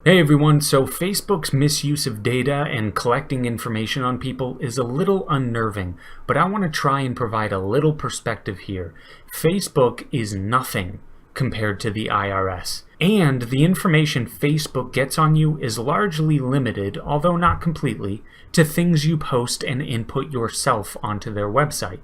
Hey everyone, so Facebook's misuse of data and collecting information on people is a little unnerving, but I want to try and provide a little perspective here. Facebook is nothing compared to the IRS. And the information Facebook gets on you is largely limited, although not completely, to things you post and input yourself onto their website.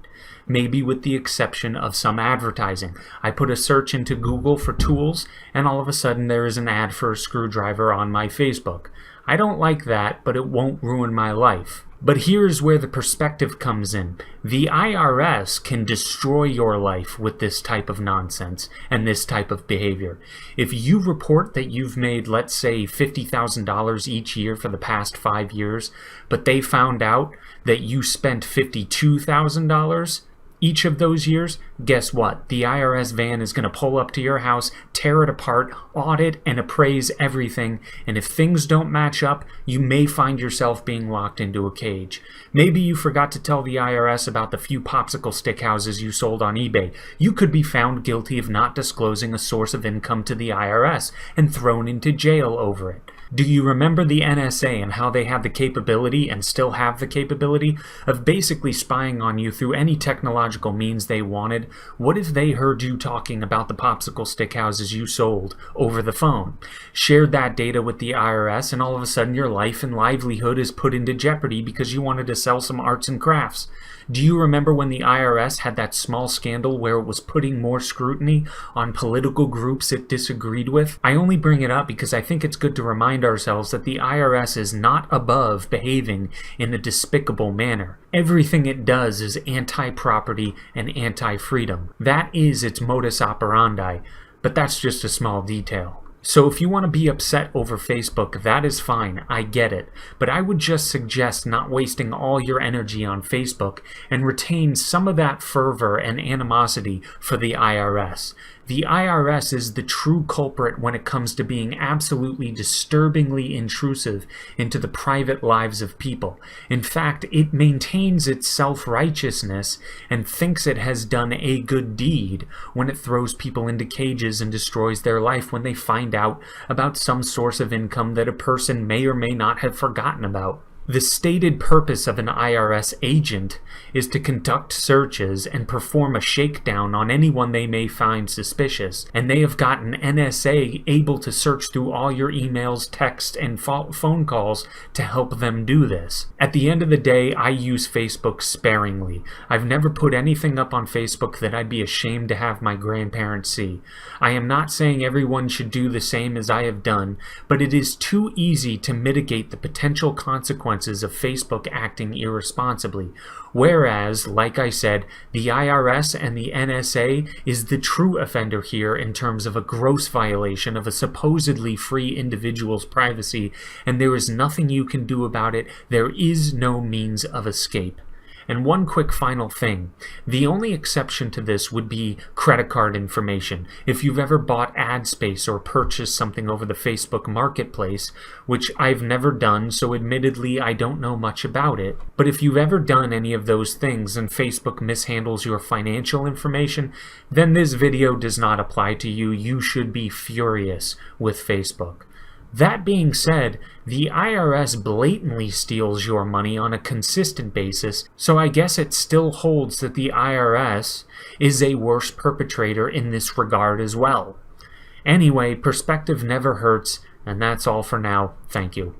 Maybe with the exception of some advertising. I put a search into Google for tools, and all of a sudden there is an ad for a screwdriver on my Facebook. I don't like that, but it won't ruin my life. But here's where the perspective comes in. The IRS can destroy your life with this type of nonsense and this type of behavior. If you report that you've made, let's say, $50,000 each year for the past 5 years, but they found out that you spent $52,000 each of those years, guess what? The IRS van is going to pull up to your house, tear it apart, audit and appraise everything, and if things don't match up, you may find yourself being locked into a cage. Maybe you forgot to tell the IRS about the few popsicle stick houses you sold on eBay. You could be found guilty of not disclosing a source of income to the IRS and thrown into jail over it. Do you remember the NSA and how they had the capability, and still have the capability, of basically spying on you through any technological means they wanted? What if they heard you talking about the popsicle stick houses you sold over the phone? Shared that data with the IRS, and all of a sudden your life and livelihood is put into jeopardy because you wanted to sell some arts and crafts. Do you remember when the IRS had that small scandal where it was putting more scrutiny on political groups it disagreed with? I only bring it up because I think it's good to remind ourselves that the IRS is not above behaving in a despicable manner. Everything it does is anti-property and anti-freedom. That is its modus operandi, but that's just a small detail. So if you want to be upset over Facebook, that is fine, I get it. But I would just suggest not wasting all your energy on Facebook and retain some of that fervor and animosity for the IRS. The IRS is the true culprit when it comes to being absolutely disturbingly intrusive into the private lives of people. In fact, it maintains its self-righteousness and thinks it has done a good deed when it throws people into cages and destroys their life when they find out about some source of income that a person may or may not have forgotten about. The stated purpose of an IRS agent is to conduct searches and perform a shakedown on anyone they may find suspicious, and they have gotten NSA able to search through all your emails, texts, and phone calls to help them do this. At the end of the day, I use Facebook sparingly. I've never put anything up on Facebook that I'd be ashamed to have my grandparents see. I am not saying everyone should do the same as I have done, but it is too easy to mitigate the potential consequences of Facebook acting irresponsibly, whereas, like I said, the IRS and the NSA is the true offender here in terms of a gross violation of a supposedly free individual's privacy, and there is nothing you can do about it. There is no means of escape. And one quick final thing. The only exception to this would be credit card information. If you've ever bought ad space or purchased something over the Facebook marketplace, which I've never done, so admittedly I don't know much about it, but if you've ever done any of those things and Facebook mishandles your financial information, then this video does not apply to you. You should be furious with Facebook. That being said, the IRS blatantly steals your money on a consistent basis, so I guess it still holds that the IRS is a worse perpetrator in this regard as well. Anyway, perspective never hurts, and that's all for now. Thank you.